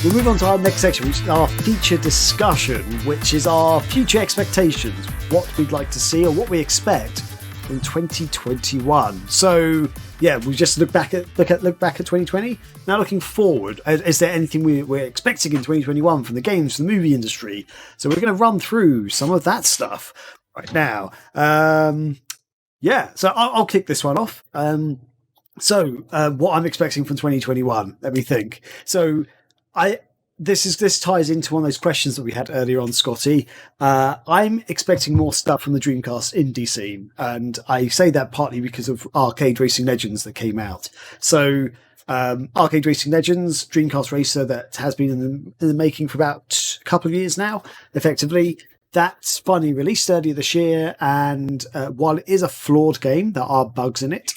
We'll move on to our next section, which is our feature discussion, which is our future expectations, what we'd like to see or what we expect in 2021. So, yeah, we just look back at 2020. Now, looking forward, is there anything we're expecting in 2021 from the games, from the movie industry? So, we're going to run through some of that stuff right now. So I'll kick this one off. What I'm expecting from 2021, let me think. So, this ties into one of those questions that we had earlier on, Scotty. I'm expecting more stuff from the Dreamcast indie scene, and I say that partly because of Arcade Racing Legends that came out. So, Arcade Racing Legends, Dreamcast racer that has been in the making for about a couple of years now, effectively. That's finally released earlier this year, and while it is a flawed game, there are bugs in it.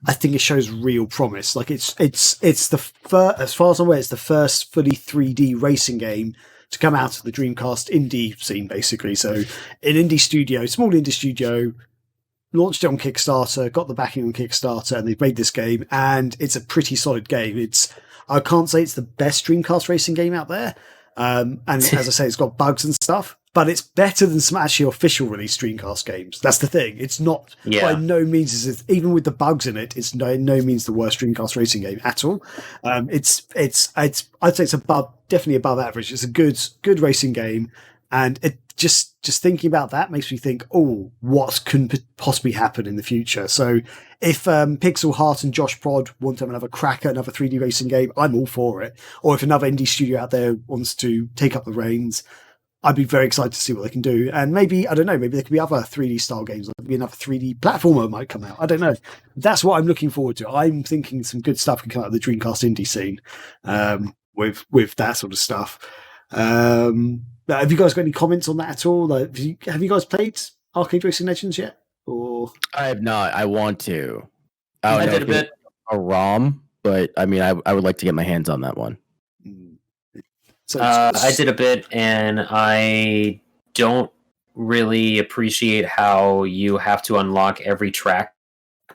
I think it shows real promise. Like it's the as far as I'm aware, it's the first fully 3D racing game to come out of the Dreamcast indie scene, basically. So, an small indie studio, launched it on Kickstarter, got the backing on Kickstarter, and they've made this game, and it's a pretty solid game. I can't say it's the best Dreamcast racing game out there, and as I say, it's got bugs and stuff. But it's better than some actually official release Dreamcast games. That's the thing. It's not by no means even with the bugs in it. It's no means the worst Dreamcast racing game at all. I'd say it's definitely above average. It's a good racing game, and it just thinking about that makes me think, what can possibly happen in the future? So if Pixel Heart and Josh Prod want to have another crack at another 3D racing game, I'm all for it. Or if another indie studio out there wants to take up the reins, I'd be very excited to see what they can do. And maybe, I don't know, maybe there could be other 3D style games. Maybe another 3D platformer might come out. I don't know. That's what I'm looking forward to. I'm thinking some good stuff can come out of the Dreamcast indie scene with that sort of stuff. Have you guys got any comments on that at all? Like, have you guys played Arcade Racing Legends yet? Or I have not. I want to. I did a bit. A ROM, but I mean, I would like to get my hands on that one. So I did a bit, and I don't really appreciate how you have to unlock every track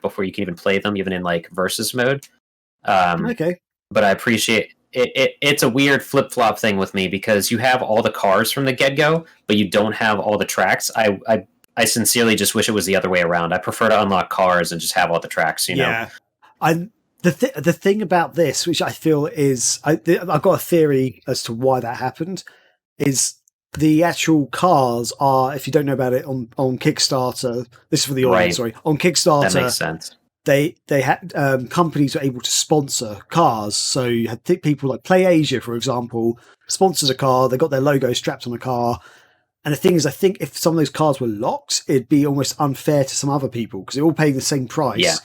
before you can even play them, even in like versus mode. Okay. But I appreciate it. It's a weird flip-flop thing with me because you have all the cars from the get-go, but you don't have all the tracks. I sincerely just wish it was the other way around. I prefer to unlock cars and just have all the tracks, you know? The thing about this, which I feel is, I've got a theory as to why that happened, is the actual cars are, if you don't know about it, on Kickstarter, this is for the audience, sorry, on Kickstarter. That makes sense. They had companies were able to sponsor cars. So you had people like PlayAsia, for example, sponsors a car, they got their logo strapped on the car. And the thing is, I think if some of those cars were locked, it'd be almost unfair to some other people because they're all paying the same price. Yeah.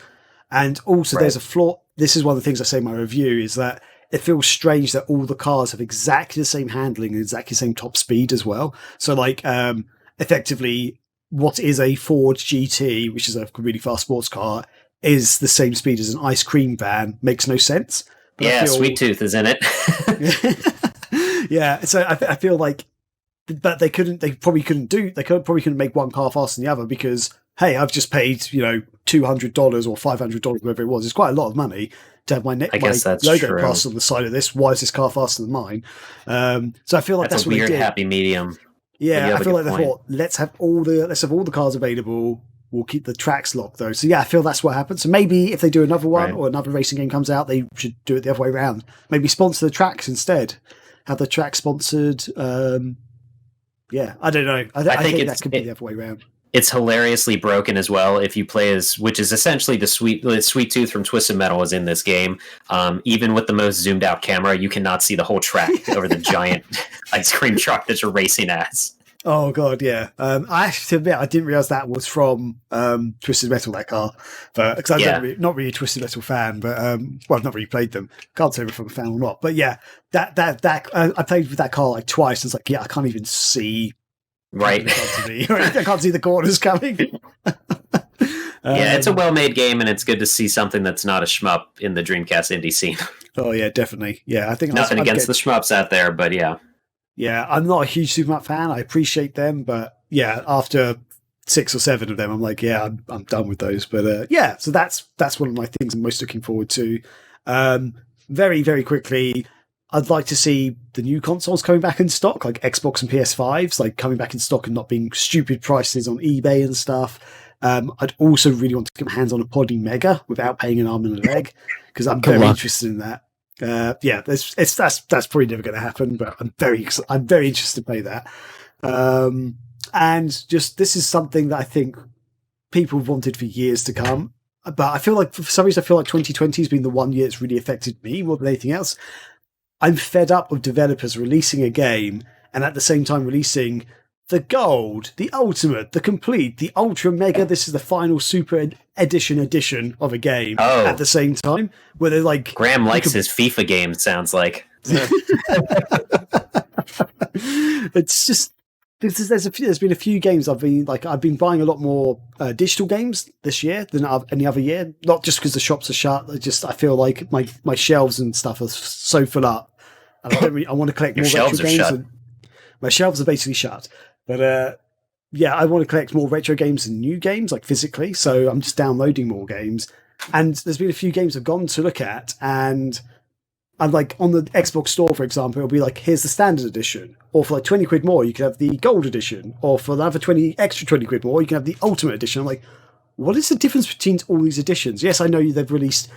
And also there's a flaw. This is one of the things I say in my review is that it feels strange that all the cars have exactly the same handling and exactly the same top speed as well. So like, effectively what is a Ford GT, which is a really fast sports car, is the same speed as an ice cream van. Makes no sense. But Sweet Tooth is in it. Yeah. So I feel like, but they probably couldn't make one car faster than the other because, hey, I've just paid, $200 or $500, whatever it was. It's quite a lot of money to have my logo plastered on the side of this. Why is this car faster than mine? So I feel like that's a what weird they did. Happy medium. Yeah, I feel like they thought, let's have all the cars available. We'll keep the tracks locked though. So yeah, I feel that's what happened. So maybe if they do another one or another racing game comes out, they should do it the other way around. Maybe sponsor the tracks instead. Have the track sponsored. Yeah, I don't know. I think that could be the other way around. It's hilariously broken as well. If you play as, which is essentially the Sweet Tooth from Twisted Metal is in this game. Even with the most zoomed out camera, you cannot see the whole track over the giant ice cream truck that you're racing as. Oh god, yeah. I have to admit, I didn't realize that was from Twisted Metal, that car, but because I'm not really a Twisted Metal fan, but I've not really played them. Can't say if I'm a fan or not. But yeah, that I played with that car like twice. And it's like, I can't even see. Right. I can't see the corners coming. Yeah, it's a well-made game, and it's good to see something that's not a shmup in the Dreamcast indie scene. Oh yeah, definitely. Yeah, I think nothing against the shmups out there, but yeah. Yeah, I'm not a huge Super Mario fan. I appreciate them, but yeah, after 6 or 7 of them, I'm like, yeah, I'm done with those. But yeah, so that's one of my things I'm most looking forward to. Very, very quickly, I'd like to see the new consoles coming back in stock, like Xbox and PS5s, like coming back in stock and not being stupid prices on eBay and stuff. I'd also really want to get my hands on a Poddy Mega without paying an arm and a leg, because I'm very interested in that. That's probably never going to happen, but I'm very interested to play that. And just this is something that I think people have wanted for years to come. But I feel like for some reason, 2020 has been the one year that's really affected me more than anything else. I'm fed up with developers releasing a game and at the same time releasing the gold, the ultimate, the complete, the ultra mega. This is the final super edition of a game at the same time. Where they're like, Graham likes his FIFA game. Sounds like it's just there's been a few games I've been buying a lot more digital games this year than any other year. Not just because the shops are shut. I feel like my shelves and stuff are so full up, and I want to collect more retro games. My shelves are basically shut, but I want to collect more retro games and new games, like physically. So I'm just downloading more games, and there's been a few games I've gone to look at, and I'm like on the Xbox store, for example, it'll be like, here's the standard edition, or for like 20 quid more, you can have the gold edition, or for another 20 quid more, you can have the ultimate edition. I'm like, what is the difference between all these editions? Yes, I know they've released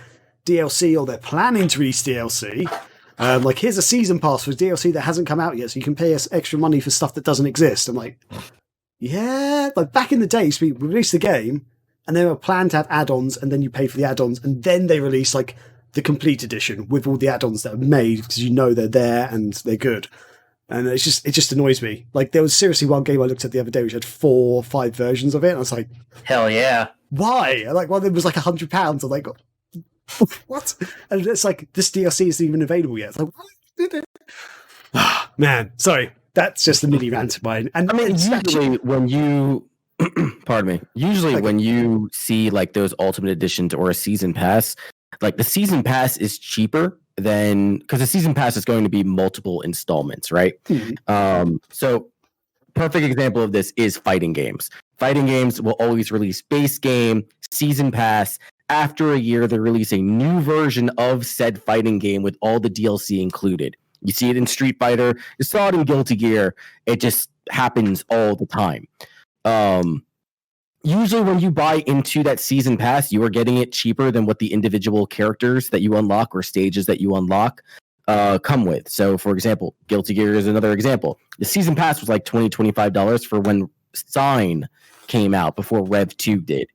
DLC, or they're planning to release DLC. Like, here's a season pass for DLC that hasn't come out yet, so you can pay us extra money for stuff that doesn't exist. I'm like, yeah, like back in the days, we released the game, and they were planned to have add-ons, and then you pay for the add-ons, and then they release like the complete edition with all the add-ons that are made, because you know they're there and they're good. And it just annoys me. Like, there was seriously one game I looked at the other day which had 4 or 5 versions of it, and I was like, hell yeah, why? Like, well, it was like £100. I'm like, what? And it's like, this DLC isn't even available yet. It's like, what? Man, sorry, that's just a mini rant of mine. And I mean, usually when you pardon me, when you see like those ultimate editions or a season pass, like the season pass is cheaper than, because the season pass is going to be multiple installments, right? Mm-hmm. So perfect example of this is fighting games. Fighting games will always release base game, season pass. After a year, they release a new version of said fighting game with all the DLC included. You see it in Street Fighter, you saw it in Guilty Gear. It just happens all the time. Usually when you buy into that season pass, you are getting it cheaper than what the individual characters that you unlock or stages that you unlock come with. So, for example, Guilty Gear is another example. The season pass was like $20, $25 for when Sign came out before Rev 2 did.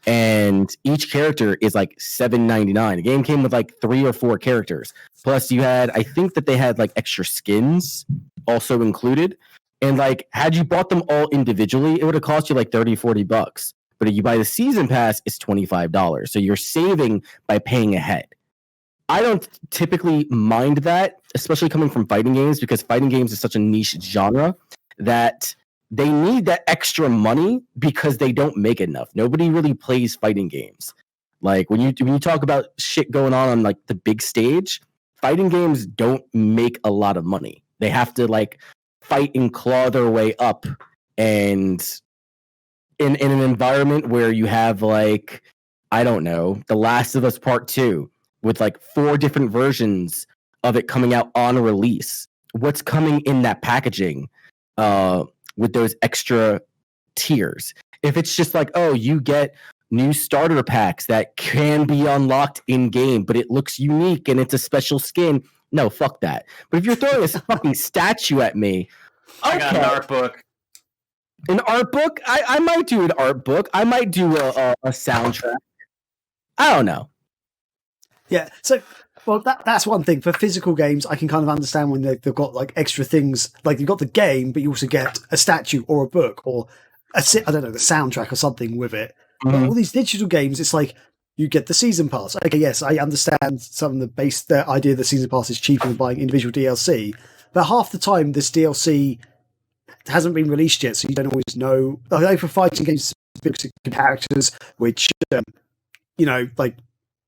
And each character is like $7.99. The game came with like 3 or 4 characters. Plus you had, I think that they had like extra skins also included. And like, had you bought them all individually, it would have cost you like $30, $40. But if you buy the season pass, it's $25. So you're saving by paying ahead. I don't typically mind that, especially coming from fighting games, because fighting games is such a niche genre that they need that extra money because they don't make enough. Nobody really plays fighting games. Like when you talk about shit going on like the big stage, fighting games don't make a lot of money. They have to like fight and claw their way up, and in an environment where you have like, I don't know, The Last of Us Part 2 with like 4 different versions of it coming out on release. What's coming in that packaging with those extra tiers? If it's just like, oh, you get new starter packs that can be unlocked in game, but it looks unique and it's a special skin. No, fuck that. But if you're throwing a fucking statue at me, I got an art book. An art book? I might do an art book. I might do a soundtrack. I don't know. Yeah, so well, that's one thing. For physical games, I can kind of understand when they've got like extra things. Like you've got the game, but you also get a statue or a book or the soundtrack or something with it. Mm-hmm. But all these digital games, it's like you get the season pass. Okay, yes, I understand some of the idea of the season pass is cheaper than buying individual DLC. But half the time, this DLC hasn't been released yet, so you don't always know. Like for fighting games, characters, which like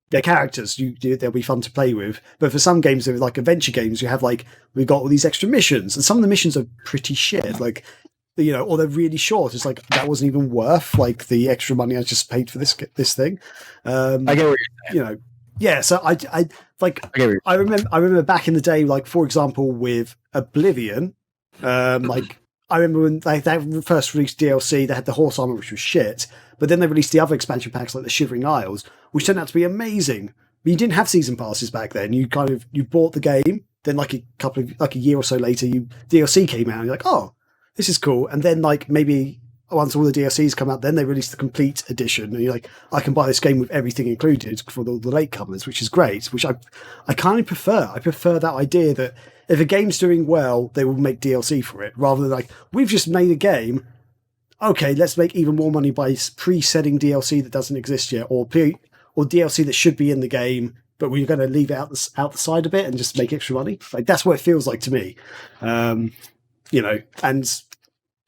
they're characters, they'll be fun to play with. But for some games, they're like adventure games. You have like we've got all these extra missions, and some of the missions are pretty shit. Like or they're really short. It's like that wasn't even worth like the extra money I just paid for this thing. I get what you're saying. Yeah, so I like I remember back in the day, like for example with Oblivion, like I remember when they first released DLC, they had the horse armor, which was shit, but then they released the other expansion packs like the Shivering Isles, which turned out to be amazing. But you didn't have season passes back then. You bought the game, then like a year or so later, DLC came out, and you're like, oh, this is cool, and then like maybe once all the DLCs come out, then they release the complete edition, and you're like, I can buy this game with everything included for the latecomers, which is great. Which I kind of prefer. I prefer that idea that if a game's doing well, they will make DLC for it, rather than like, we've just made a game. Okay, let's make even more money by pre-setting DLC that doesn't exist yet, or DLC that should be in the game, but we're going to leave it out the side a bit and just make extra money. Like that's what it feels like to me, and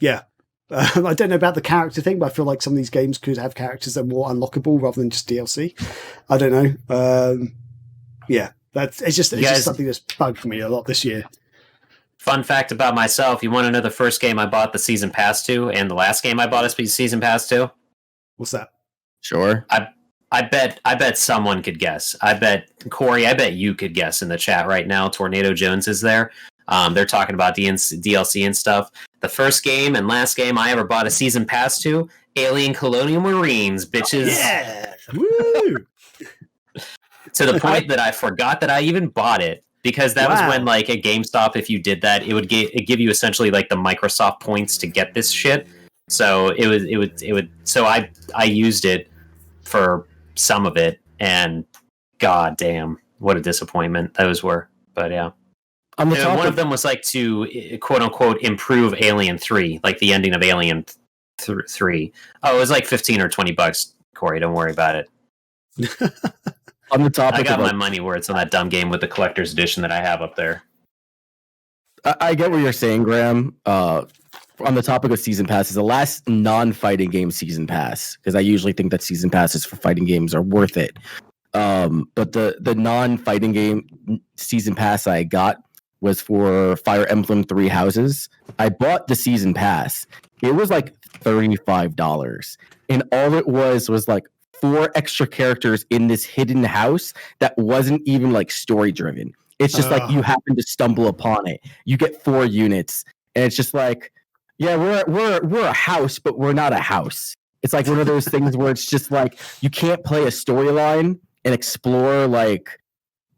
yeah. I don't know about the character thing, but I feel like some of these games could have characters that are more unlockable rather than just DLC. I don't know. Yeah, it's just something that's bugged for me a lot this year. Fun fact about myself: you want to know the first game I bought the season pass to, and the last game I bought a season pass to? What's that? Sure. I bet someone could guess. I bet Corey. I bet you could guess in the chat right now. Tornado Jones is there. They're talking about the DLC and stuff. The first game and last game I ever bought a season pass to, Alien Colonial Marines, bitches. Yeah! Woo! To the point that I forgot that I even bought it, because that was when, like, at GameStop, if you did that, it would give you essentially like the Microsoft points to get this shit. So it would. So I used it for some of it, and god damn, what a disappointment those were. But yeah. One of them was like to quote unquote improve Alien 3, like the ending of Alien 3. Oh, it was like $15 or $20, Corey. Don't worry about it. On the topic, I got my money worth on that dumb game with the collector's edition that I have up there. I get what you're saying, Graham. On the topic of season passes, the last non-fighting game season pass, because I usually think that season passes for fighting games are worth it. But the non-fighting game season pass I got was for Fire Emblem 3 Houses. I bought the season pass. It was like $35. And all it was like 4 extra characters in this hidden house that wasn't even like story driven. It's just like you happen to stumble upon it. You get 4 units. And it's just like, yeah, we're a house, but we're not a house. It's like one of those things where it's just like you can't play a storyline and explore like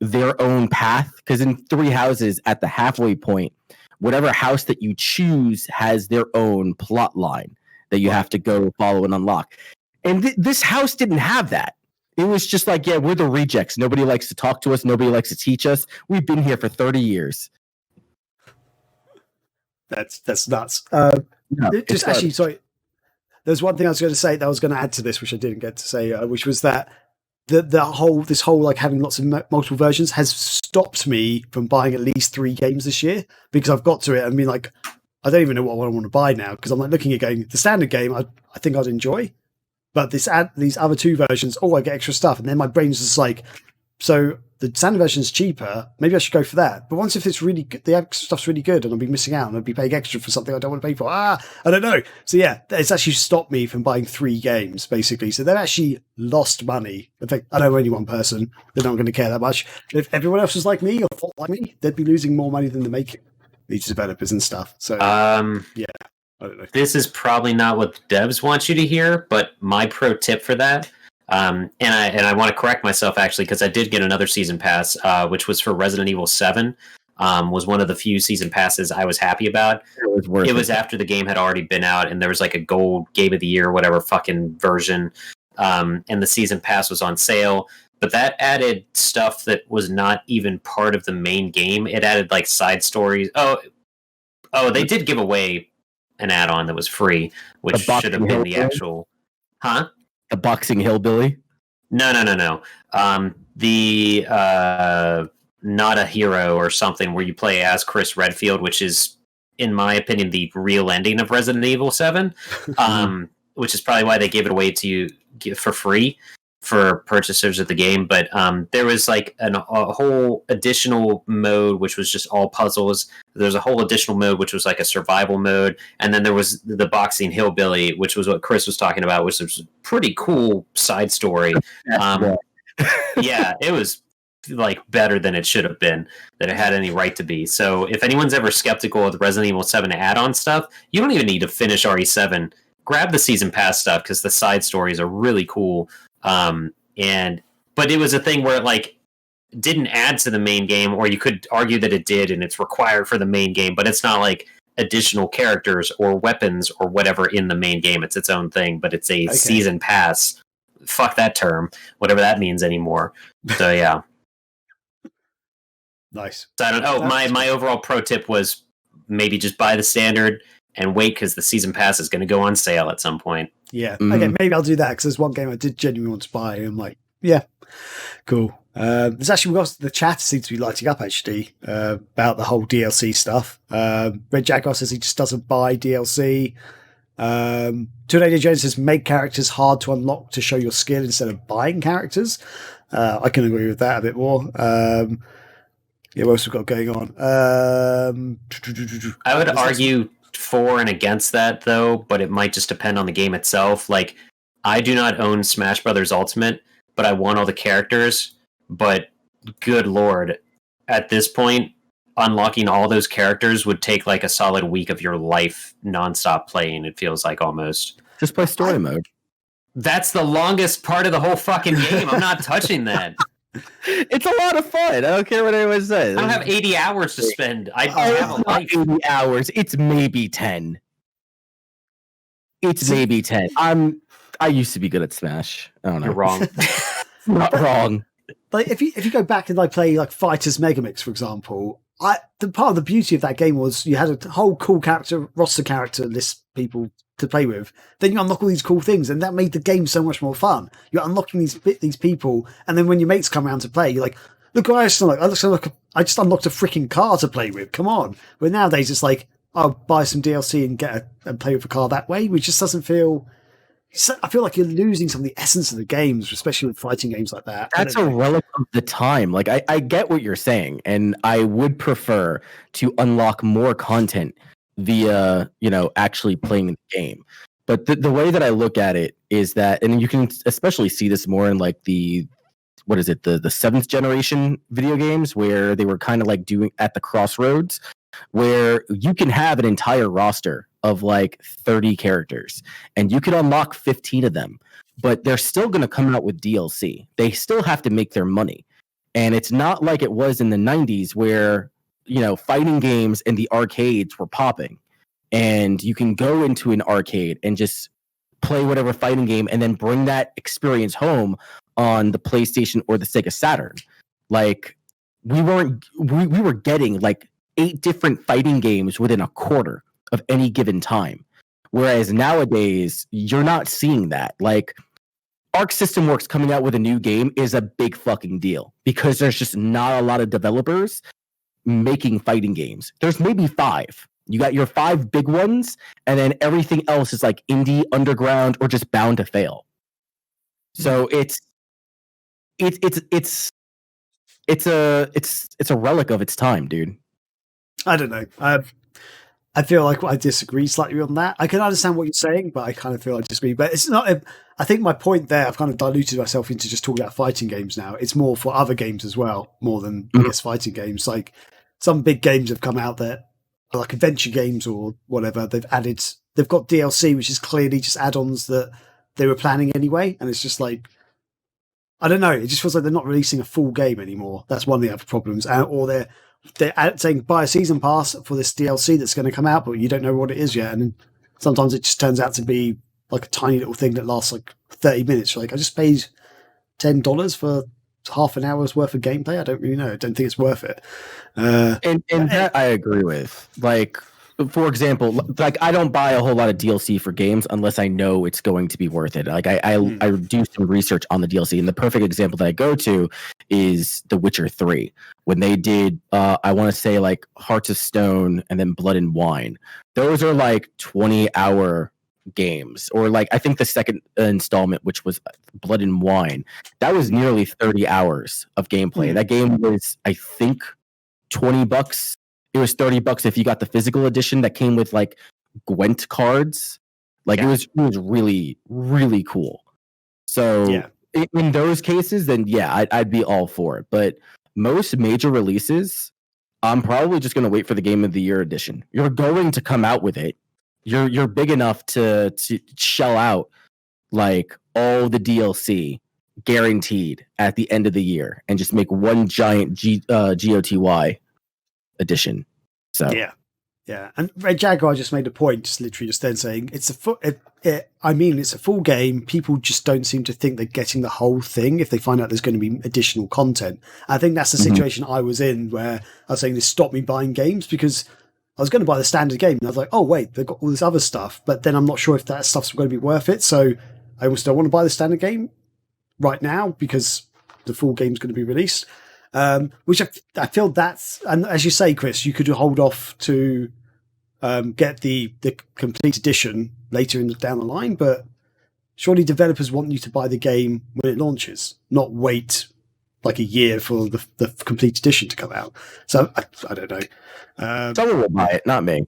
their own path, because in 3 Houses at the halfway point, whatever house that you choose has their own plot line that you have to go follow and unlock. And this house didn't have that. It was just like, yeah, we're the rejects. Nobody likes to talk to us. Nobody likes to teach us. We've been here for 30 years. That's nuts. Just actually, sorry. There's one thing I was going to say that I was going to add to this, which I didn't get to say, which was that this whole like having lots of multiple versions has stopped me from buying at least 3 games this year, because I've got to it and been like, I don't even know what I want to buy now, because I'm like looking at going, the standard game I think I'd enjoy, but these other 2 versions, I get extra stuff, and then my brain's just like, so the standard version's cheaper, maybe I should go for that. But once if it's really good, the extra stuff's really good, and I'll be missing out, and I'll be paying extra for something I don't want to pay for. I don't know. So yeah, it's actually stopped me from buying 3 games, basically. So they've actually lost money. In fact, I know only one person. They're not going to care that much. If everyone else was like me or thought like me, they'd be losing more money than they're making, these developers and stuff. So yeah, I don't know. This is probably not what the devs want you to hear, but my pro tip for that, and I want to correct myself actually, because I did get another season pass, which was for Resident Evil 7. Was one of the few season passes I was happy about. It was after the game had already been out, and there was like a gold game of the year, whatever fucking version, and the season pass was on sale. But that added stuff that was not even part of the main game. It added like side stories. Oh, they did give away an add-on that was free, which should have been the actual. Huh? A boxing hillbilly? No. The Not a Hero or something, where you play as Chris Redfield, which is, in my opinion, the real ending of Resident Evil 7, which is probably why they gave it away to you for free for purchasers of the game. But there was like a whole additional mode, which was just all puzzles. There's a whole additional mode, which was like a survival mode. And then there was the boxing hillbilly, which was what Chris was talking about, which was a pretty cool side story. Yeah, it was like better than it should have been, that it had any right to be. So if anyone's ever skeptical of the Resident Evil 7 add-on stuff, you don't even need to finish RE7. Grab the season pass stuff because the side stories are really cool. But it was a thing where it like didn't add to the main game, or you could argue that it did and it's required for the main game, but it's not like additional characters or weapons or whatever in the main game. It's its own thing, but it's a season pass. Fuck that term, whatever that means anymore. So yeah. Nice. So I don't know. My overall pro tip was maybe just buy the standard and wait because the season pass is going to go on sale at some point. Yeah. Okay, maybe I'll do that because there's one game I did genuinely want to buy. And I'm like, yeah, cool. There's actually, the chat seems to be lighting up actually about the whole DLC stuff. Red Jaguar says he just doesn't buy DLC. Tornado Jones says make characters hard to unlock to show your skill instead of buying characters. I can agree with that a bit more. Yeah, what else we've got going on? I would argue for and against that, though, but it might just depend on the game itself. Like, I do not own Smash Brothers Ultimate, but I want all the characters. But good lord, at this point, unlocking all those characters would take like a solid week of your life nonstop playing, it feels like almost. Just play story mode. That's the longest part of the whole fucking game. I'm not touching that. It's a lot of fun. I don't care what anyone says. I don't have 80 hours to spend. I have a life. 80 hours. It's maybe 10. It's maybe 10. I used to be good at Smash. I don't know. You're wrong. Not wrong. Like if you go back and like play like Fighters Megamix, for example, the part of the beauty of that game was you had a whole cool roster character list people to play with. Then you unlock all these cool things, and that made the game so much more fun. You're unlocking these people, and then when your mates come around to play, you're like, "Look, I just unlocked a freaking car to play with. Come on!" But nowadays it's like, I'll buy some DLC and play with a car that way, which just doesn't feel. I feel like you're losing some of the essence of the games, especially with fighting games like that. That's a relic of the time. Like I get what you're saying, and I would prefer to unlock more content via, actually playing the game. But the way that I look at it is that, and you can especially see this more in like the 7th generation video games, where they were kind of like doing at the crossroads, where you can have an entire roster of like 30 characters and you can unlock 15 of them, but they're still going to come out with DLC. They still have to make their money. And it's not like it was in the 90s where, fighting games and the arcades were popping and you can go into an arcade and just play whatever fighting game and then bring that experience home on the PlayStation or the Sega Saturn. Like we were getting like 8 different fighting games within a quarter of any given time. Whereas nowadays, you're not seeing that. Like, Arc System Works coming out with a new game is a big fucking deal because there's just not a lot of developers making fighting games. There's maybe 5. You got your 5 big ones, and then everything else is like indie, underground, or just bound to fail. So it's a relic of its time, dude. I don't know. I feel like I disagree slightly on that. I can understand what you're saying, but I kind of feel I disagree. But it's not. I think my point there, I've kind of diluted myself into just talking about fighting games now. It's more for other games as well, more than fighting games. Like some big games have come out that are like adventure games or whatever. They've got DLC, which is clearly just add-ons that they were planning anyway, and it's just like, I don't know. It just feels like they're not releasing a full game anymore. That's one of the other problems, or they're saying buy a season pass for this DLC that's going to come out, but you don't know what it is yet. And sometimes it just turns out to be like a tiny little thing that lasts like 30 minutes. Like I just paid $10 for half an hour's worth of gameplay. I don't really know. I don't think it's worth it. And that I agree with. Like, for example, like I don't buy a whole lot of DLC for games unless I know it's going to be worth it. Like I do some research on the DLC, and the perfect example that I go to is The Witcher 3. When they did, I want to say like Hearts of Stone and then Blood and Wine. Those are like 20-hour games, or like I think the second installment, which was Blood and Wine, that was nearly 30 hours of gameplay. That game was, I think, $20. It was $30 if you got the physical edition that came with like Gwent cards. Like it was really, really cool. So in those cases, then yeah, I'd be all for it. But most major releases, I'm probably just going to wait for the Game of the Year edition. You're going to come out with it. You're big enough to shell out like all the DLC guaranteed at the end of the year and just make one giant GOTY edition. So yeah. And Red Jaguar just made a point, just literally just then saying it's a full game. People just don't seem to think they're getting the whole thing if they find out there's going to be additional content. I think that's the situation I was in, where I was saying this stopped me buying games because I was going to buy the standard game and I was like, oh wait, they've got all this other stuff, but then I'm not sure if that stuff's going to be worth it. So I almost don't want to buy the standard game right now because the full game's going to be released. Which I feel that's, and as you say, Chris, you could hold off to get the complete edition later down the line, but surely developers want you to buy the game when it launches, not wait like a year for the complete edition to come out. So I don't know. Someone will buy it, not me.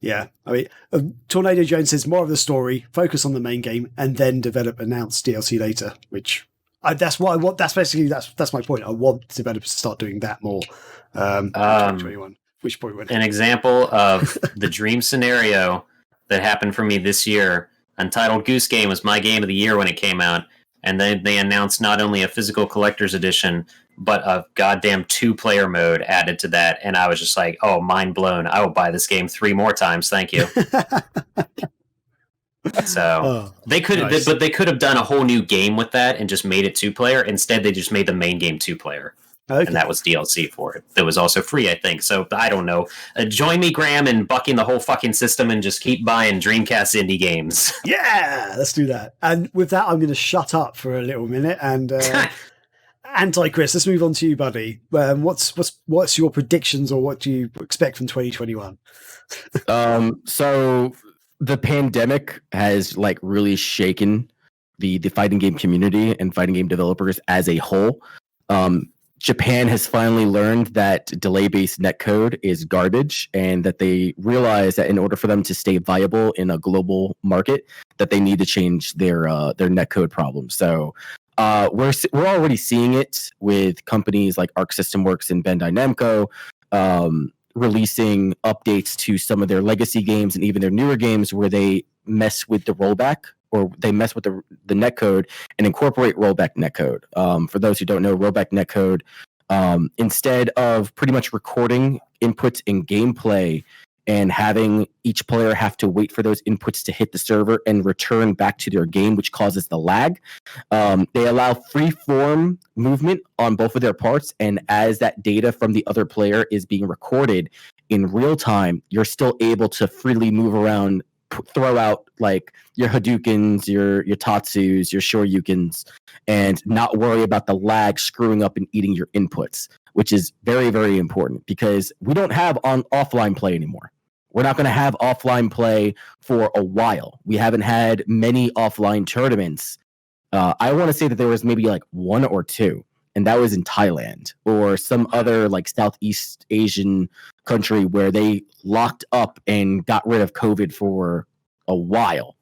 Yeah, I mean, Tornado Jones says more of the story, focus on the main game, and then announce DLC later. Which that's what I want. That's basically that's my point. I want developers to start doing that more. 2021. Which point went? An example of the dream scenario that happened for me this year. Untitled Goose Game was my game of the year when it came out, and then they announced not only a physical collector's edition, but a goddamn 2-player mode added to that, and I was just like, oh, mind blown. I will buy this game 3 more times, thank you. So they could nice. But they could have done a whole new game with that and just made it 2-player. Instead, they just made the main game 2-player. Okay. And that was DLC for it. That was also free, I think. So I don't know. Join me, Graham, in bucking the whole fucking system and just keep buying Dreamcast indie games. Yeah, let's do that. And with that, I'm going to shut up for a little minute and Anti-Chris, let's move on to you, buddy. What's your predictions, or what do you expect from 2021? So the pandemic has like really shaken the fighting game community and fighting game developers as a whole. Japan has finally learned that delay-based netcode is garbage, and that they realize that in order for them to stay viable in a global market, that they need to change their netcode problem. So we're already seeing it with companies like Arc System Works and Bandai Namco releasing updates to some of their legacy games and even their newer games where they mess with the rollback, or they mess with the netcode and incorporate rollback netcode. For those who don't know, rollback netcode, instead of pretty much recording inputs in gameplay and having each player have to wait for those inputs to hit the server and return back to their game, which causes the lag, they allow free-form movement on both of their parts, and as that data from the other player is being recorded in real time, you're still able to freely move around, throw out like your Hadoukens, your Tatsus, your Shoryukens, and not worry about the lag screwing up and eating your inputs, which is very, very important because we don't have offline play anymore. We're not going to have offline play for a while. We haven't had many offline tournaments. I want to say that there was maybe like 1 or 2, and that was in Thailand or some other like Southeast Asian country where they locked up and got rid of COVID for a while.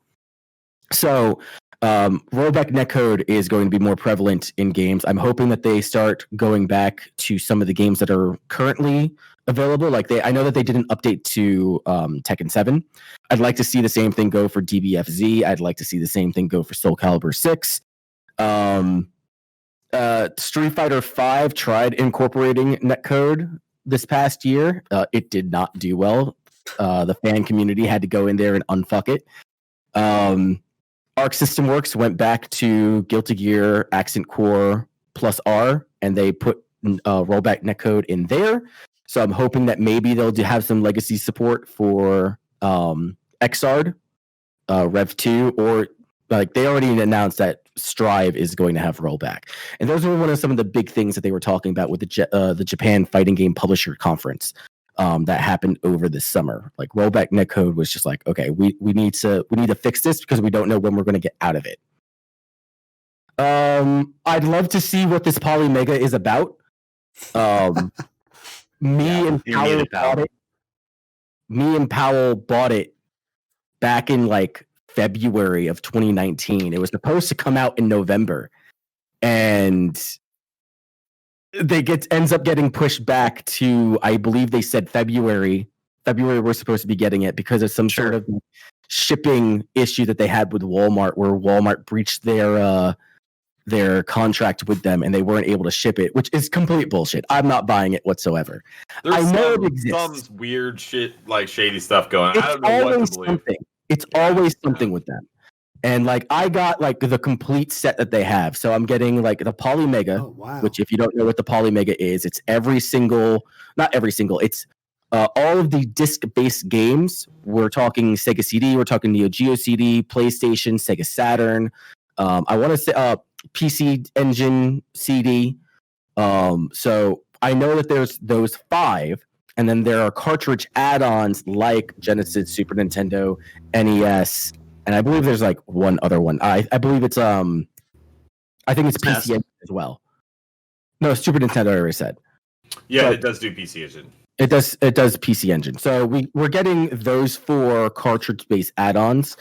So rollback netcode is going to be more prevalent in games. I'm hoping that they start going back to some of the games that are currently available. Like I know that they did an update to Tekken 7. I'd like to see the same thing go for DBFZ. I'd like to see the same thing go for Soul Calibur 6. Street Fighter 5 tried incorporating netcode this past year. It did not do well. The fan community had to go in there and unfuck it. Arc System Works went back to Guilty Gear Accent Core plus R, and they put rollback netcode in there. So I'm hoping that maybe they'll have some legacy support for Xrd, Rev 2, or like they already announced that Strive is going to have rollback. And those were some of the big things that they were talking about with the Japan Fighting Game Publisher Conference that happened over the summer. Like rollback netcode was just like, okay, we need to fix this because we don't know when we're going to get out of it. I'd love to see what this Polymega is about. Me and Powell bought it back in like February of 2019. It was supposed to come out in November, and ends up getting pushed back to, I believe they said February. We're supposed to be getting it because of some sort of shipping issue that they had with Walmart, where Walmart breached their contract with them and they weren't able to ship it, which is complete bullshit. I'm not buying it whatsoever. I know it exists. Some weird shit, like shady stuff going on. It's I don't know what to believe. Something. It's always something with them. And like I got like the complete set that they have. So I'm getting like the Poly Mega, which if you don't know what the Poly Mega is, it's not every single, it's all of the disc-based games. We're talking Sega CD, we're talking Neo Geo CD, PlayStation, Sega Saturn. I want to say PC Engine CD. So I know that there's those 5, and then there are cartridge add-ons like Genesis, Super Nintendo, NES, and I believe there's like one other one. I believe it's I think it's PC Engine as well. No, Super Nintendo, I already said. Yeah, but it does do PC Engine. It does PC Engine. So we're getting those 4 cartridge-based add-ons.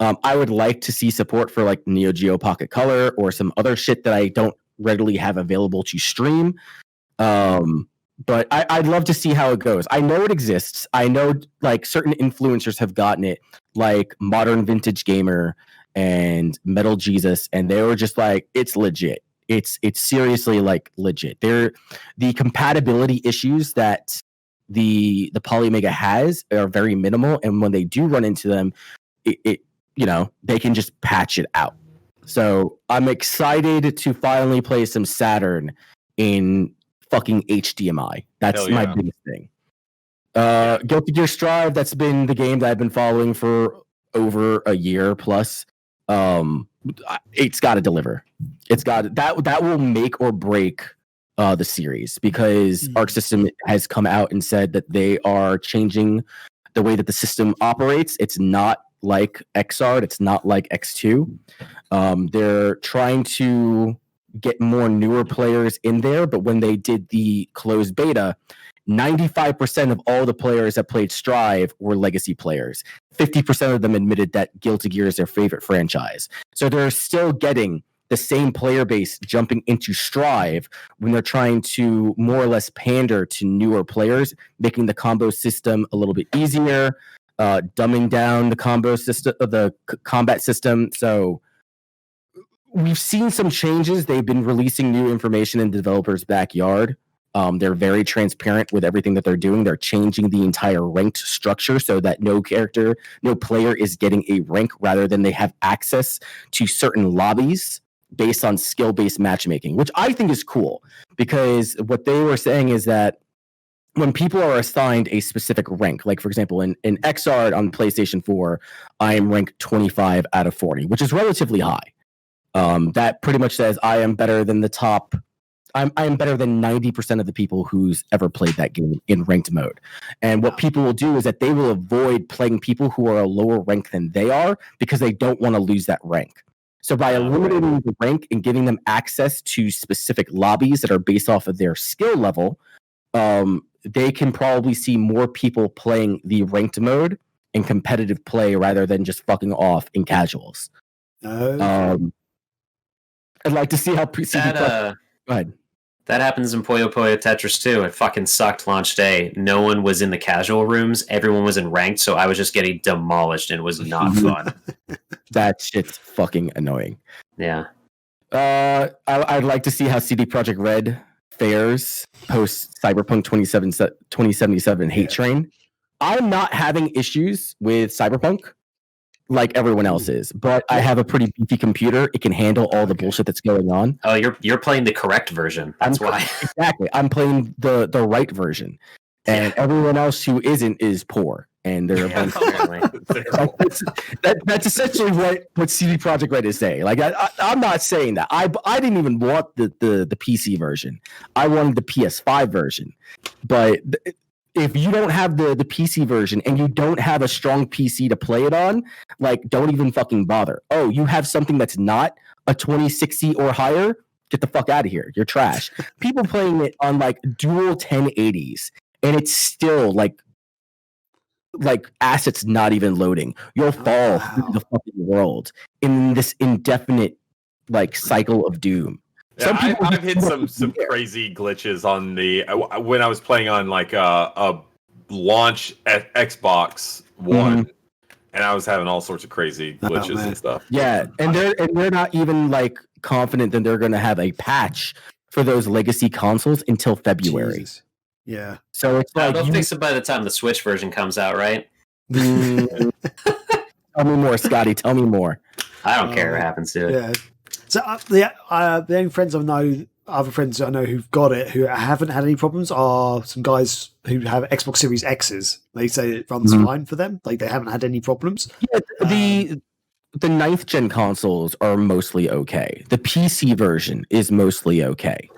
I would like to see support for like Neo Geo Pocket Color or some other shit that I don't readily have available to stream. But I'd love to see how it goes. I know it exists. I know like certain influencers have gotten it, like Modern Vintage Gamer and Metal Jesus, and they were just like, it's legit. It's seriously like legit. The compatibility issues that the Polymega has are very minimal, and when they do run into them, it they can just patch it out. So I'm excited to finally play some Saturn in fucking HDMI. That's my biggest thing. Guilty Gear Strive, that's been the game that I've been following for over a year plus. It's got to deliver. It's got that will make or break the series, because Arc System has come out and said that they are changing the way that the system operates. It's not like XR, it's not like X2. They're trying to get more newer players in there, but when they did the closed beta, 95% of all the players that played Strive were legacy players. 50% of them admitted that Guilty Gear is their favorite franchise. So they're still getting the same player base jumping into Strive when they're trying to more or less pander to newer players, making the combo system a little bit easier, dumbing down the combo system, the combat system. So we've seen some changes. They've been releasing new information in the developers' backyard. They're very transparent with everything that they're doing. They're changing the entire ranked structure so that no player is getting a rank, rather than they have access to certain lobbies based on skill-based matchmaking, which I think is cool, because what they were saying is that when people are assigned a specific rank, like for example, in XR on PlayStation 4, I am ranked 25 out of 40, which is relatively high. That pretty much says I am better than the top. I am better than 90% of the people who's ever played that game in ranked mode. And what people will do is that they will avoid playing people who are a lower rank than they are, because they don't want to lose that rank. So by eliminating the rank and giving them access to specific lobbies that are based off of their skill level, they can probably see more people playing the ranked mode in competitive play rather than just fucking off in casuals. I'd like to see how go ahead. That happens in Puyo Puyo Tetris too. It fucking sucked launch day. No one was in the casual rooms. Everyone was in ranked, so I was just getting demolished, and it was not fun. That shit's fucking annoying. Yeah. I'd like to see how CD Projekt Red fares post Cyberpunk 2077 Hate Train. I'm not having issues with Cyberpunk like everyone else is, but I have a pretty beefy computer. It can handle all the bullshit that's going on. Oh, you're playing the correct version. That's why. Exactly. I'm playing the right version. And everyone else who isn't is poor. And they're that's essentially what CD Projekt Red is saying. Like I'm not saying that. I didn't even want the PC version. I wanted the PS5 version. But if you don't have the PC version and you don't have a strong PC to play it on, like, don't even fucking bother. Oh, you have something that's not a 2060 or higher? Get the fuck out of here. You're trash. People playing it on like dual 1080s, and it's still like assets not even loading. You'll fall through the fucking world in this indefinite like cycle of doom. Some Yeah, people I've hit some Yeah. crazy glitches on the when I was playing on like a launch at Xbox One, and I was having all sorts of crazy glitches man. and stuff. Yeah, and they're not even like confident that they're going to have a patch for those legacy consoles until February. Jesus. Yeah. So it's like They'll fix it by the time the Switch version comes out, right? Tell me more, Scotty. Tell me more. I don't care what happens to it. Yeah. So the only friends I know, other friends I know who've got it, who haven't had any problems, are some guys who have Xbox Series X's. They say it runs fine for them. Like they haven't had any problems. Yeah, the 9th gen consoles are mostly okay. The PC version is mostly okay.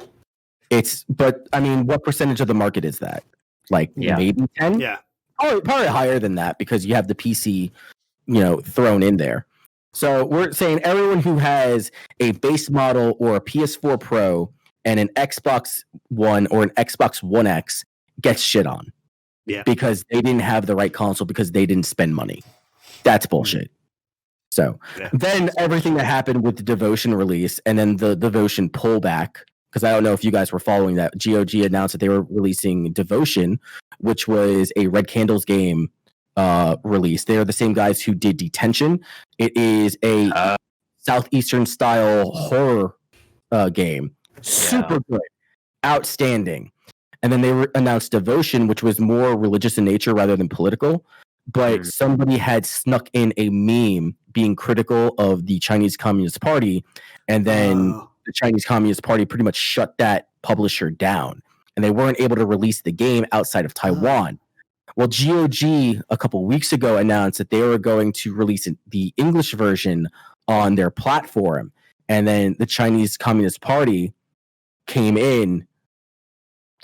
But I mean, what percentage of the market is that? Like maybe 10? Yeah. Probably higher than that because you have the PC, thrown in there. So we're saying everyone who has a base model or a PS4 Pro and an Xbox One or an Xbox One X gets shit on. Yeah. Because they didn't have the right console because they didn't spend money. That's bullshit. So then everything that happened with the Devotion release and then the Devotion pullback, because I don't know if you guys were following that, GOG announced that they were releasing Devotion, which was a Red Candles game release. They are the same guys who did Detention. It is a Southeastern style horror game. Super good. Outstanding. And then they announced Devotion, which was more religious in nature rather than political. But somebody had snuck in a meme being critical of the Chinese Communist Party. And then the Chinese Communist Party pretty much shut that publisher down. And they weren't able to release the game outside of Taiwan. Well, GOG a couple weeks ago announced that they were going to release the English version on their platform. And then the Chinese Communist Party came in,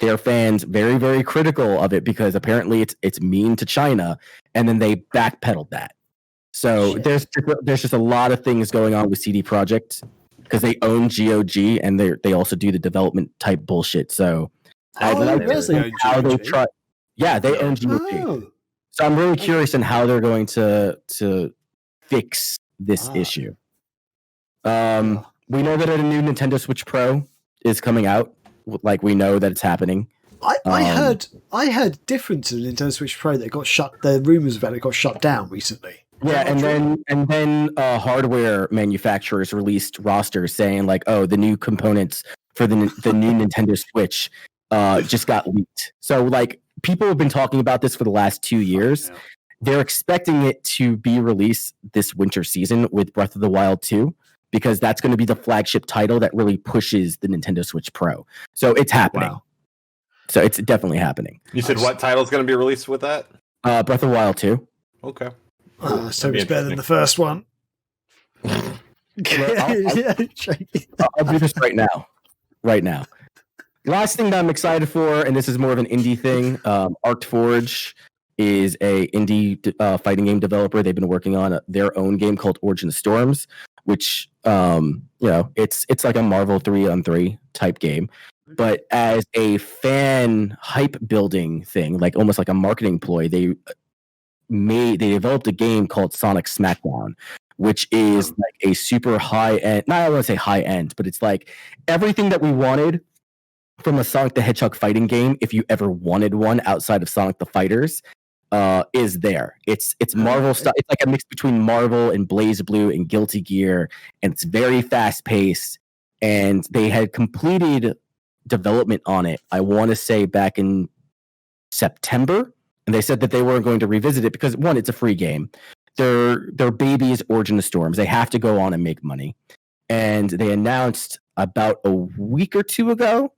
their fans very, very critical of it because apparently it's mean to China. And then they backpedaled that. So there's just a lot of things going on with CD Projekt because they own GOG and they also do the development type bullshit. So they own GOG? Yeah, they own GOG. So I'm really curious on how they're going to fix this issue. We know that a new Nintendo Switch Pro is coming out. Like we know that it's happening. I heard different to the Nintendo Switch Pro that got shut. The rumors about it got shut down recently. Yeah, and then hardware manufacturers released rosters saying like, oh, the new components for the new Nintendo Switch just got leaked. So like people have been talking about this for the last 2 years. They're expecting it to be released this winter season with Breath of the Wild 2 because that's going to be the flagship title that really pushes the Nintendo Switch Pro. So it's happening. Wow. So it's definitely happening. You said what title is going to be released with that? Breath of the Wild 2. Okay. So it's better than the first one. I'll do this right now. Right now. Last thing that I'm excited for, and this is more of an indie thing, ArcForge is a indie fighting game developer. They've been working on their own game called Origin of Storms, which it's like a Marvel 3-on-3 type game. But as a fan hype building thing, like almost like a marketing ploy, they developed a game called Sonic Smackdown, which is like a super high end. Not I want to say high end, but it's like everything that we wanted from a Sonic the Hedgehog fighting game, if you ever wanted one outside of Sonic the Fighters, is there. It's Marvel stuff. It's like a mix between Marvel and BlazBlue and Guilty Gear, and it's very fast paced. And they had completed development on it, I want to say back in September, and they said that they weren't going to revisit it because one, it's a free game. Their baby is Origin of Storms. They have to go on and make money. And they announced about a week or two ago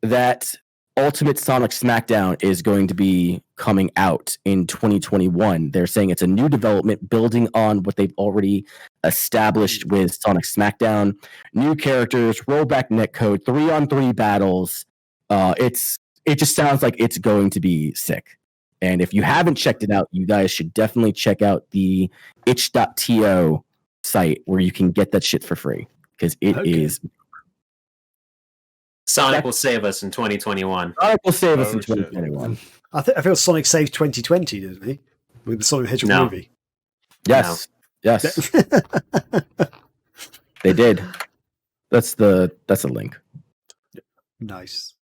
that Ultimate Sonic Smackdown is going to be coming out in 2021. They're saying it's a new development building on what they've already established with Sonic Smackdown. New characters, rollback netcode, 3-on-3 battles. It just sounds like it's going to be sick. And if you haven't checked it out, you guys should definitely check out the itch.to site where you can get that shit for free because it is. Sonic will save us in 2021. Sonic will save us in 2021. I feel Sonic saved 2020, didn't he? With the Sonic Hedgehog movie. Yes. No. Yes. They did. That's a link. Nice.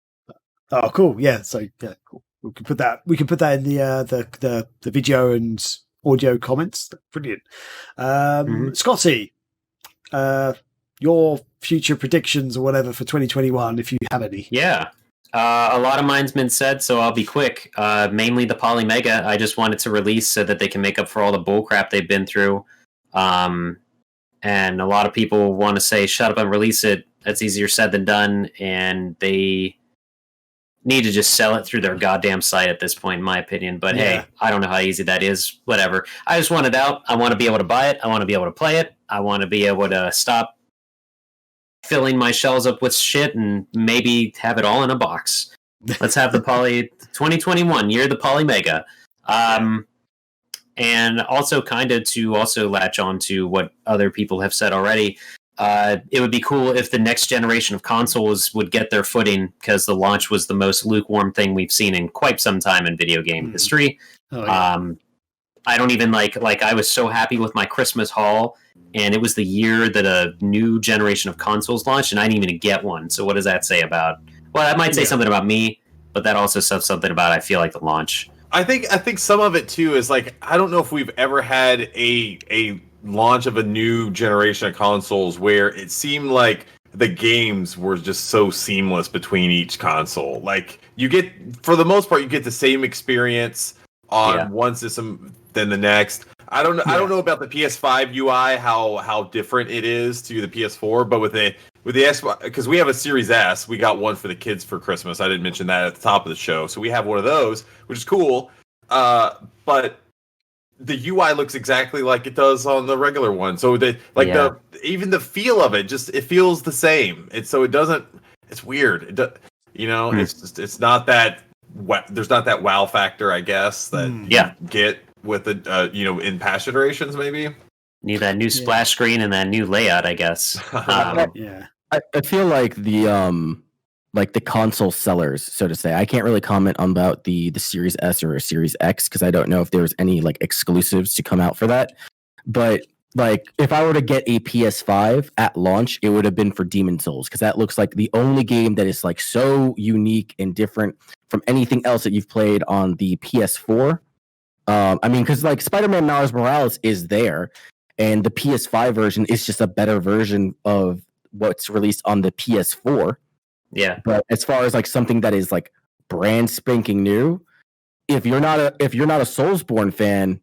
Oh, cool. Yeah. So yeah, cool. We can put that. We can put that in the video and audio comments. Brilliant. Scotty, your future predictions or whatever for 2021, if you have any. Yeah. A lot of mine's been said, so I'll be quick. Mainly the Polymega. I just wanted to release so that they can make up for all the bullcrap they've been through. And a lot of people want to say, shut up and release it. That's easier said than done. And they need to just sell it through their goddamn site at this point, in my opinion. But hey, I don't know how easy that is. Whatever. I just want it out. I want to be able to buy it. I want to be able to play it. I want to be able to stop filling my shelves up with shit and maybe have it all in a box. Let's have the 2021 year, the Polymega. And also kind of to also latch on to what other people have said already, it would be cool if the next generation of consoles would get their footing, because the launch was the most lukewarm thing we've seen in quite some time in video game history. I don't even like I was so happy with my Christmas haul, and it was the year that a new generation of consoles launched, and I didn't even get one. So what does that say about? Well, that might say something about me, but that also says something about, I feel like, the launch. I think some of it too is like, I don't know if we've ever had a launch of a new generation of consoles where it seemed like the games were just so seamless between each console. Like, you get, for the most part, you get the same experience on one system than the next. I don't know about the PS5 UI, how different it is to the PS4, but with the Xbox, because we have a Series S, we got one for the kids for Christmas. I didn't mention that at the top of the show, so we have one of those, which is cool. But the UI looks exactly like it does on the regular one. So even the feel of it, it feels the same. So it doesn't. It's weird. It's not that. There's not that wow factor, I guess, that you get with the in past iterations. Maybe need that new splash screen and that new layout, I guess. I feel like the console sellers, so to say. I can't really comment on about the Series S or Series X because I don't know if there was any like exclusives to come out for that. But like, if I were to get a PS5 at launch, it would have been for Demon's Souls, because that looks like the only game that is like so unique and different from anything else that you've played on the PS4. I mean, because like Spider-Man Miles Morales is there, and the PS5 version is just a better version of what's released on the PS4. Yeah. But as far as like something that is like brand spanking new, if you're not a Soulsborne fan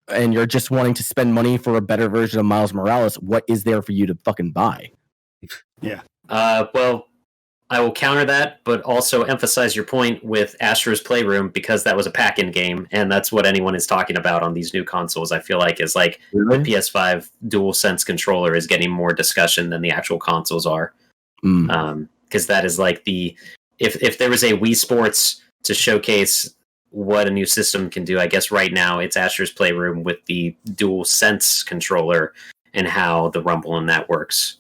and you're just wanting to spend money for a better version of Miles Morales, what is there for you to fucking buy? Yeah. Well, I will counter that, but also emphasize your point with Astro's Playroom, because that was a pack-in game, and that's what anyone is talking about on these new consoles. I feel like is like the PS5 DualSense controller is getting more discussion than the actual consoles are. Because that is like if there was a Wii Sports to showcase what a new system can do, I guess right now it's Astro's Playroom with the DualSense controller and how the rumble in that works.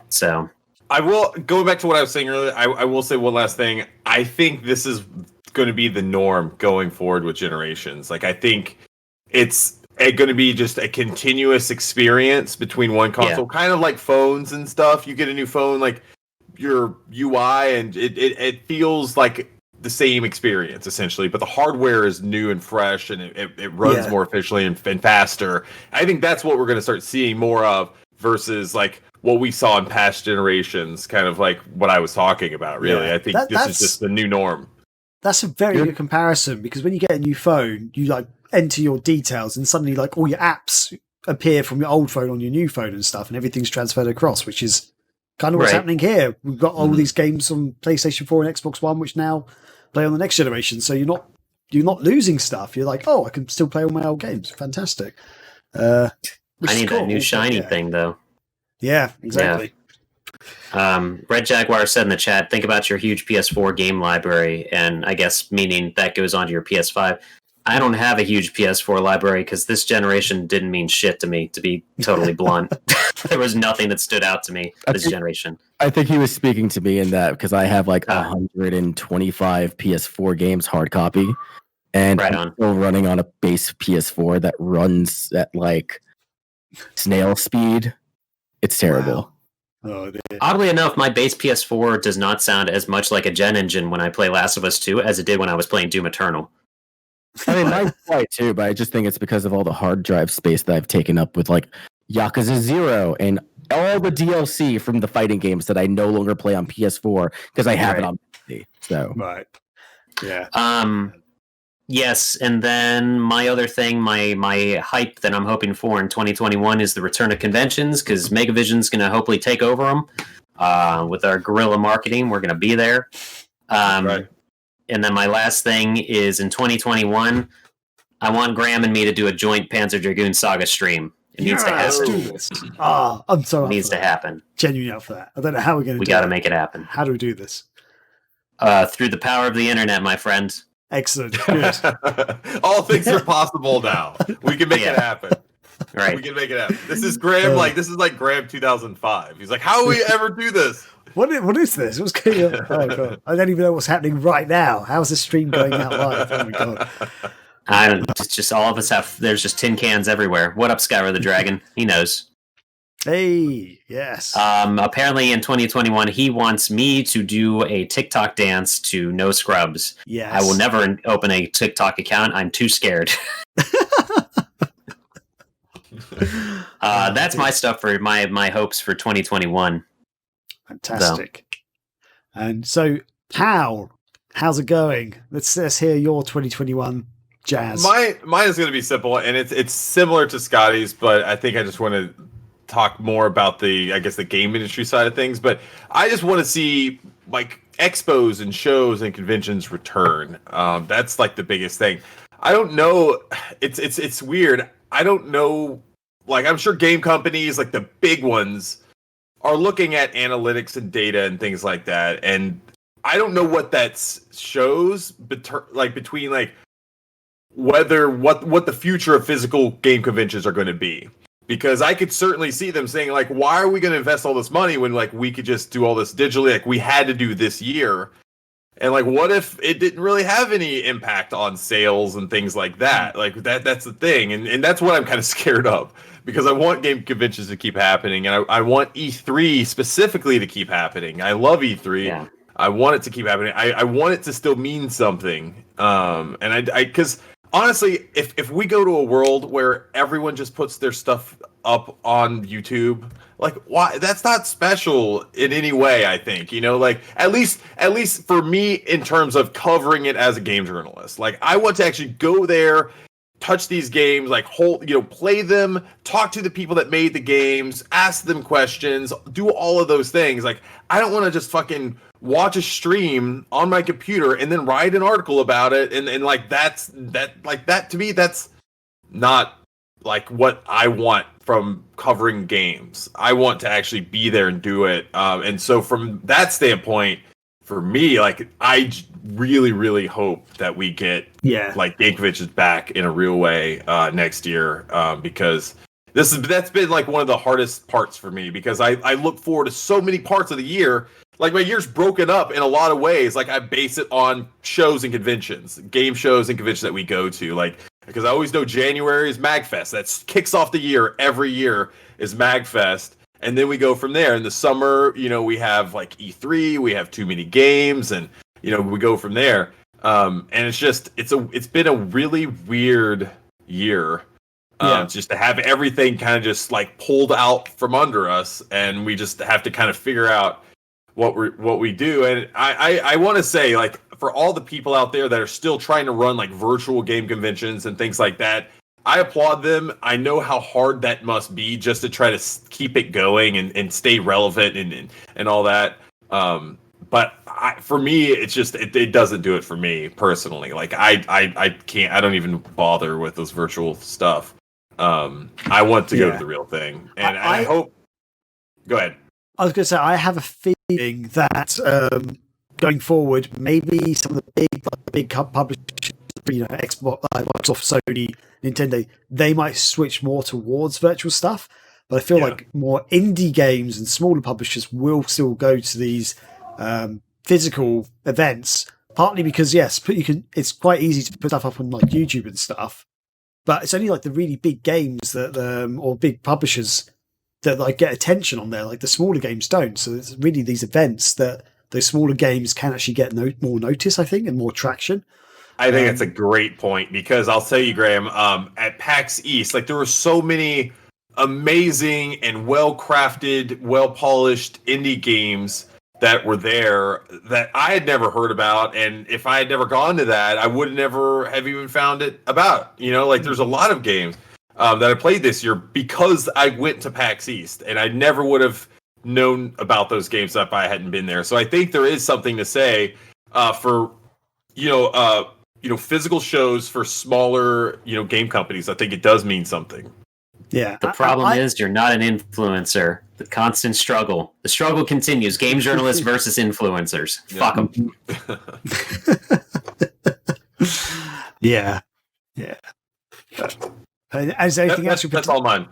So I will go back to what I was saying earlier. I will say one last thing. I think this is going to be the norm going forward with generations. Like, I think it's going to be just a continuous experience between one console, kind of like phones and stuff. You get a new phone, like your UI, and it feels like the same experience essentially, but the hardware is new and fresh, and it runs more efficiently and faster. I think that's what we're going to start seeing more of versus like what we saw in past generations, kind of like what I was talking about, really. I think this is just the new norm. That's a very good comparison, because when you get a new phone, you like enter your details and suddenly like all your apps appear from your old phone on your new phone and stuff, and everything's transferred across, which is kind of what's happening here. We've got all these games on PlayStation 4 and Xbox One, which now play on the next generation. So you're not losing stuff. You're like, oh, I can still play all my old games. Fantastic. I need that new shiny thing, though. Yeah, exactly. Red Jaguar said in the chat, think about your huge PS4 game library, and I guess meaning that goes onto your PS5. I don't have a huge PS4 library because this generation didn't mean shit to me, to be totally blunt. There was nothing that stood out to me this generation. I think he was speaking to me in that, because I have like 125 PS4 games hard copy, and I'm still running on a base PS4 that runs at like snail speed. It's terrible. Oh, dear. Oddly enough, my base PS4 does not sound as much like a gen engine when I play Last of Us 2 as it did when I was playing Doom Eternal. I mean, mine's quite too, but I just think it's because of all the hard drive space that I've taken up with like Yakuza 0 and all the DLC from the fighting games that I no longer play on PS4 because I have it on PC. So Right. Yeah. Yes, and then my other thing, my hype that I'm hoping for in 2021 is the return of conventions, because Megavision's going to hopefully take over them with our guerrilla marketing. We're going to be there. Right. And then my last thing is in 2021, I want Graham and me to do a joint Panzer Dragoon Saga stream. It needs to Let's happen. do this. I'm so It up needs for to that. happen. Genuinely up for that. I don't know how we're going to We do got to it. make it happen. How do we do this? Through the power of the internet, my friend. Excellent. Good. All things are possible now. We can make it happen. Right. We can make it happen. This is Graham. This is like Graham 2005. He's like, how will we ever do this? What is this? What's going on? Oh, God. I don't even know what's happening right now. How's the stream going out live? Oh, my God. I don't. It's just all of us have. There's just tin cans everywhere. What up, Skylar the Dragon? He knows. Hey, yes. Apparently, in 2021, he wants me to do a TikTok dance to No Scrubs. Yes. I will never open a TikTok account. I'm too scared. That's my stuff for my hopes for 2021. Fantastic. And so, how's it going? Let's hear your 2021 jazz. Mine is going to be simple, and it's similar to Scotty's, but I think I just want to talk more about the game industry side of things. But I just want to see like expos and shows and conventions return. That's like the biggest thing. I don't know. It's weird. I don't know. Like, I'm sure game companies, like the big ones, are looking at analytics and data and things like that. And I don't know what that shows between like whether what the future of physical game conventions are going to be. Because I could certainly see them saying, like, why are we going to invest all this money when, like, we could just do all this digitally, like we had to do this year? And, like, what if it didn't really have any impact on sales and things like that? Like, that's the thing. And that's what I'm kind of scared of. Because I want game conventions to keep happening. And I want E3 specifically to keep happening. I love E3. Yeah. I want it to keep happening. I want it to still mean something. And because... honestly, if we go to a world where everyone just puts their stuff up on YouTube, like, why? That's not special in any way, I think. You know, like at least for me in terms of covering it as a game journalist. Like, I want to actually go there, touch these games, like play them, talk to the people that made the games, ask them questions, do all of those things. Like, I don't want to just fucking watch a stream on my computer and then write an article about it and like that to me, that's not like what I want from covering games. I want to actually be there and do it. And so from that standpoint, for me, like, I really, really hope that we get like game conventions back in a real way next year, because that's been like one of the hardest parts for me, because I look forward to so many parts of the year. Like, my year's broken up in a lot of ways. Like, I base it on shows and conventions, game shows and conventions that we go to. Like, because I always know January is MagFest. That kicks off the year. Every year is MagFest. And then we go from there. In the summer, we have like E3, we have too many games, and we go from there. And it's been a really weird year. Just to have everything kind of just like pulled out from under us, and we just have to kind of figure out what we do. And I want to say, like, for all the people out there that are still trying to run like virtual game conventions and things like that, I applaud them. I know how hard that must be just to try to keep it going and stay relevant and all that. But for me, it's just it doesn't do it for me personally. Like, I can't. I don't even bother with this virtual stuff. I want to go to the real thing, and I hope. Go ahead. I was going to say, I have a feeling that going forward, maybe some of the big publishers, Xbox, Microsoft, Sony, Nintendo, they might switch more towards virtual stuff. But I feel like more indie games and smaller publishers will still go to these physical events. Partly because it's quite easy to put stuff up on like YouTube and stuff, but it's only like the really big games that or big publishers that like get attention on there, like the smaller games don't. So it's really these events that those smaller games can actually get more notice, I think, and more traction. I think that's a great point, because I'll tell you, Graham, at PAX East, like there were so many amazing and well-crafted, well-polished indie games that were there that I had never heard about, and if I had never gone to that, I would never have even found it about. Like there's a lot of games that I played this year because I went to PAX East, and I never would have known about those games if I hadn't been there. So I think there is something to say for physical shows for smaller game companies. I think it does mean something. Yeah. The problem is you're not an influencer. The constant struggle. The struggle continues. Game journalists versus influencers. Fuck them. Yeah. Is there anything else? That's all mine.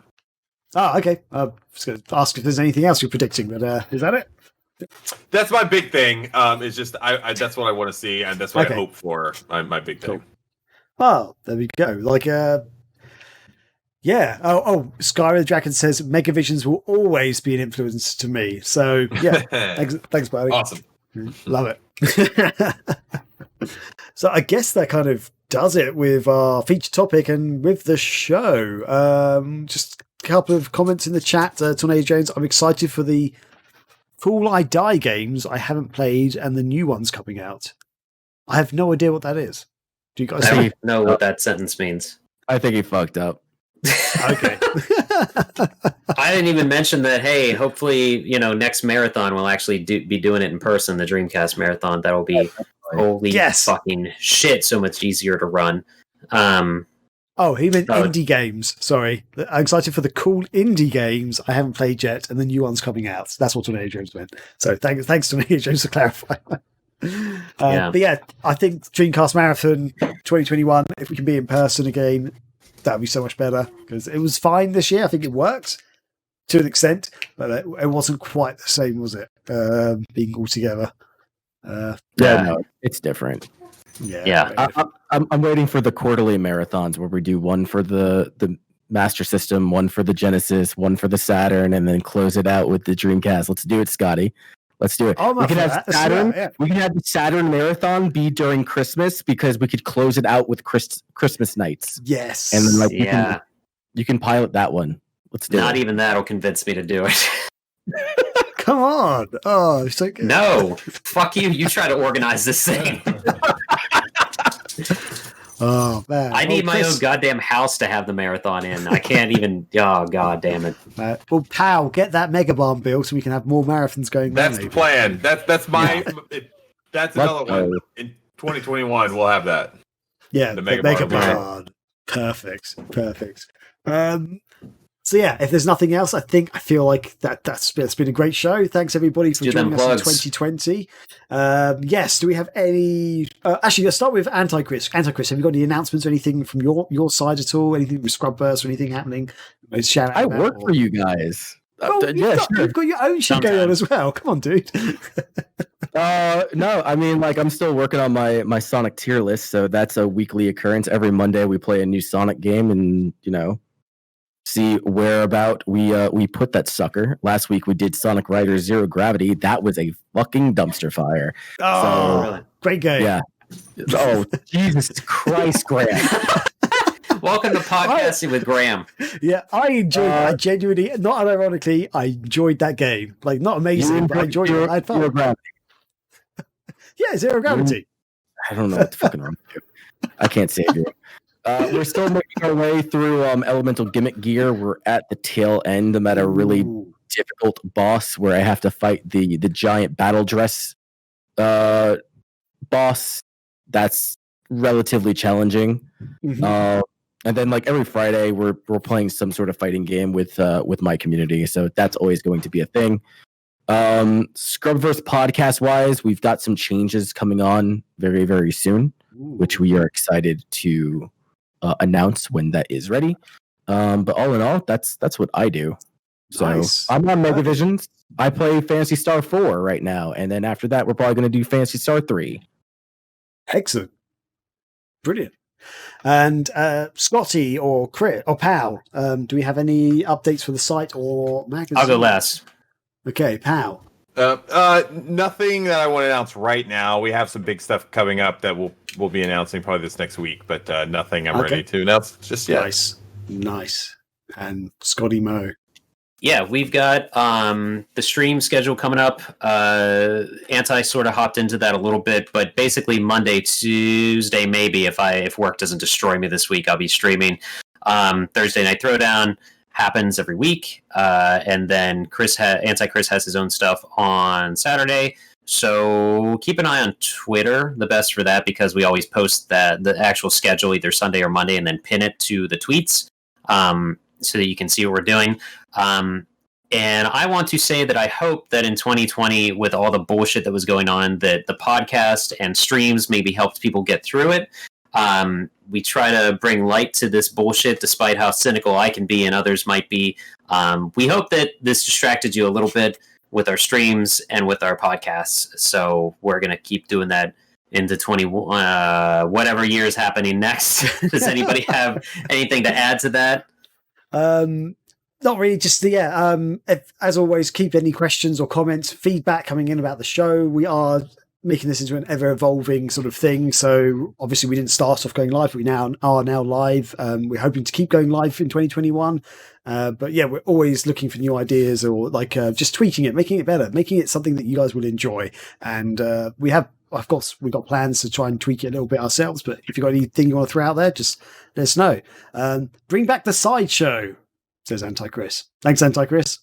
Oh, okay. I was going to ask if there's anything else you're predicting, but is that it? That's my big thing. It's just that's what I want to see, and that's what I hope for. My big thing. Cool. Oh, there we go. Like, yeah. Oh, Skyrim the Dragon says Megavisions will always be an influence to me. So yeah, thanks, buddy. Awesome, love it. So I guess that kind of does it with our feature topic and with the show. Just a couple of comments in the chat. Tornado Jones, I'm excited for the Cool I Die games I haven't played and the new ones coming out. I have no idea what that is. Do you guys know what that sentence means? I think he fucked up. Okay. I didn't even mention that, hey, hopefully, next marathon we'll actually be doing it in person, the Dreamcast marathon. That'll be holy fucking shit, so much easier to run. Oh, he meant indie games. Sorry. I'm excited for the cool indie games I haven't played yet and the new ones coming out. That's what Tornado Jones meant. So thanks Tornado Jones for clarifying. But yeah, I think Dreamcast Marathon 2021, if we can be in person again, that would be so much better, because it was fine this year. I think it worked to an extent, but it wasn't quite the same, was it? Being all together. No, it's different. Yeah. I'm waiting for the quarterly marathons where we do one for the Master System, one for the Genesis, one for the Saturn, and then close it out with the Dreamcast. Let's do it, Scotty. Let's do it. We can have Saturn. We can have the Saturn marathon be during Christmas, because we could close it out with Christmas nights. Yes. And then you can pilot that one. Let's do it. Not even that'll convince me to do it. Come on. Oh, it's like no. Fuck you. You try to organize this thing. Oh man! I need my own goddamn house to have the marathon in. I can't even. Oh god damn it! Well, pal, get that mega barn built so we can have more marathons going. That's the plan. That's my. That's another one. In 2021, we'll have that. Yeah, the mega barn. Perfect. So yeah, if there's nothing else, I feel like that's been a great show. Thanks everybody for joining us in 2020. Yes, do we have any? Actually, let's start with Anti-Chris. Anti-Chris, have you got any announcements or anything from your side at all? Anything with Scrubburst or anything happening? I work for you guys. You've got your own shit going on as well. Come on, dude. No, I mean, I'm still working on my Sonic tier list, so that's a weekly occurrence. Every Monday we play a new Sonic game, and see whereabout we put that sucker. Last week we did Sonic Riders Zero Gravity. That was a fucking dumpster fire. Oh, really? Great game. Yeah. Oh, Jesus Christ, Graham. Welcome to podcasting with Graham. Yeah, I enjoyed it. I genuinely, not unironically, I enjoyed that game. Not amazing, but I enjoyed it. I had fun. Zero Gravity. Yeah, Zero Gravity. I don't know what's fucking wrong with you. I can't save you. We're still making our way through Elemental Gimmick Gear. We're at the tail end. I'm at a really difficult boss where I have to fight the giant battle dress boss. That's relatively challenging. Mm-hmm. And then every Friday we're playing some sort of fighting game with my community. So that's always going to be a thing. Scrubverse podcast wise, we've got some changes coming on very, very soon, which we are excited to announce when that is ready. But all in all, that's what I do. So nice. I'm on Megavisions. I play Phantasy Star 4 right now, and then after that, we're probably going to do Phantasy Star 3. Excellent, brilliant. And Scotty or Chris or Pal, do we have any updates for the site or magazine? I'll go last. Okay, Pal. Nothing that I want to announce right now. We have some big stuff coming up that we'll be announcing probably this next week, but nothing I'm ready to announce just yet. Nice. And Scotty Mo. Yeah, we've got the stream schedule coming up. Anti sort of hopped into that a little bit, but basically Monday, Tuesday, maybe if work doesn't destroy me this week, I'll be streaming. Thursday Night Throwdown happens every week, and then Anti-Chris has his own stuff on Saturday. So keep an eye on Twitter, the best for that, because we always post the actual schedule either Sunday or Monday, and then pin it to the tweets. So that you can see what we're doing. And I want to say that I hope that in 2020, with all the bullshit that was going on, that the podcast and streams maybe helped people get through it. We try to bring light to this bullshit, despite how cynical I can be and others might be. We hope that this distracted you a little bit with our streams and with our podcasts. So we're going to keep doing that into 21, whatever year is happening next. Does anybody have anything to add to that? Not really, just as always, keep any questions or comments, feedback coming in about the show. We are making this into an ever-evolving sort of thing, so obviously we didn't start off going live, but we are now live. We're hoping to keep going live in 2021, but yeah, we're always looking for new ideas, or just tweaking it, making it better, making it something that you guys will enjoy. And of course, we've got plans to try and tweak it a little bit ourselves, but if you've got anything you want to throw out there, just let us know. Bring back the sideshow, says Anti-Chris. Thanks, Anti-Chris.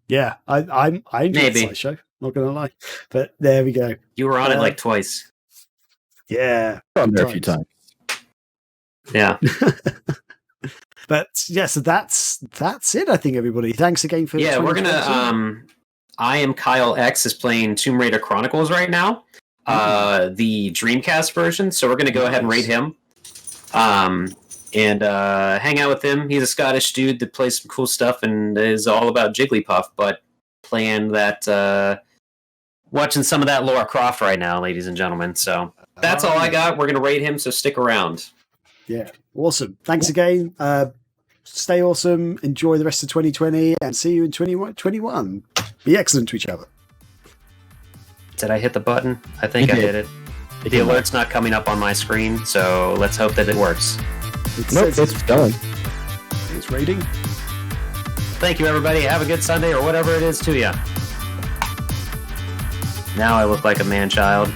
Yeah, I enjoyed the sideshow, not going to lie. But there we go. You were on it like twice. Yeah. I'm there a few times. Yeah. But yeah, so that's it, I think, everybody. Thanks again for we're gonna I am Kyle X is playing Tomb Raider Chronicles right now, the Dreamcast version. So we're going to go ahead and rate him and hang out with him. He's a Scottish dude that plays some cool stuff and is all about Jigglypuff, but playing that, watching some of that Lara Croft right now, ladies and gentlemen. So that's all I got. We're going to rate him, so stick around. Yeah, awesome. Thanks again. Stay awesome. Enjoy the rest of 2020 and see you in 2021. Be excellent to each other. Did I hit the button? I think I hit it. The alert's not coming up on my screen, so let's hope that it works. Nope, it's done. It's rating. Thank you, everybody. Have a good Sunday or whatever it is to you. Now I look like a man-child.